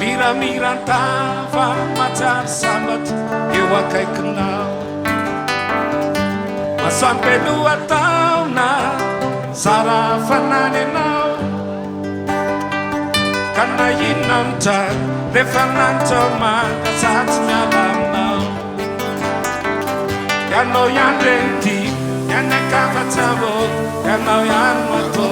Mira-mirantava matar sambat eu akai kenal mas sampai 2 tahun na sarafanan nau karena inam tak defanan teman saat malam nau yang no yang renti yang nekava tabo yang no yang moto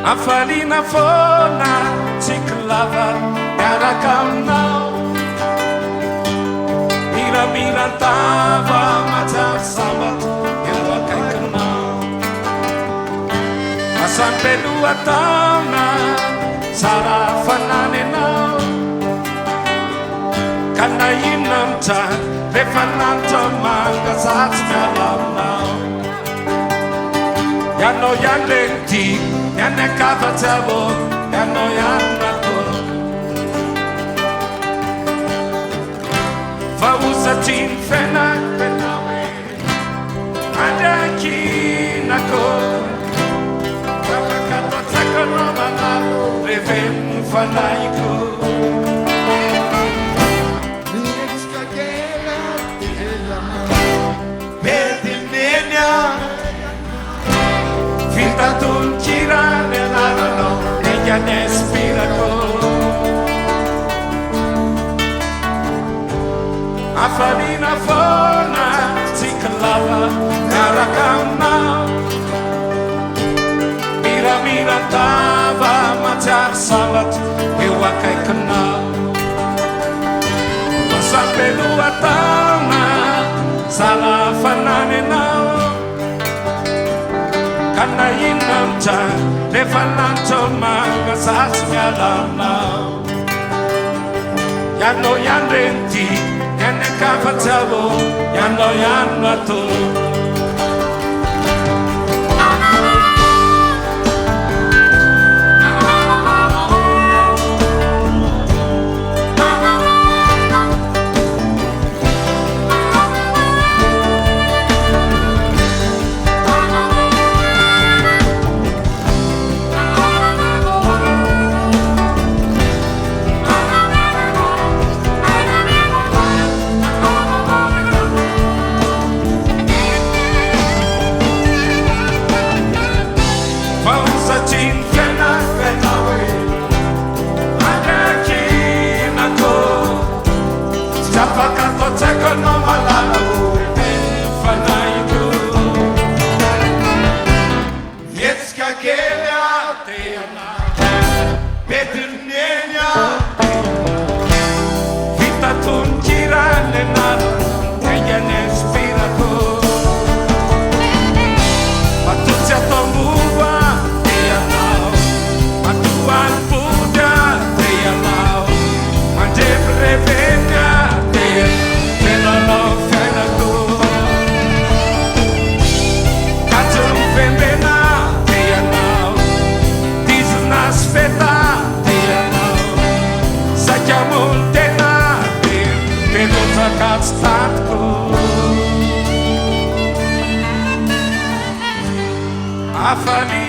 Afalina fona ciklava era kaunau Mira-mirantava matar sambat eu akai kenal mas sampai 2 tahun na sarafanan nau karena inam tak defanan teman saat malam nau yang no yang lenti yang nekava tabo yang no yang mato fausa tin fena penawe ada kinako kapa kata takono malalu reven fanaiku Afalina fona ciklava era kaunau Mira-mirantava matar sambat eu akai kenal mas sampai 2 tahun na sarafanan nau karena inam tak defanan teman saat malam nau yang no yang renti yang nekava tabo yang no yang mato Afalina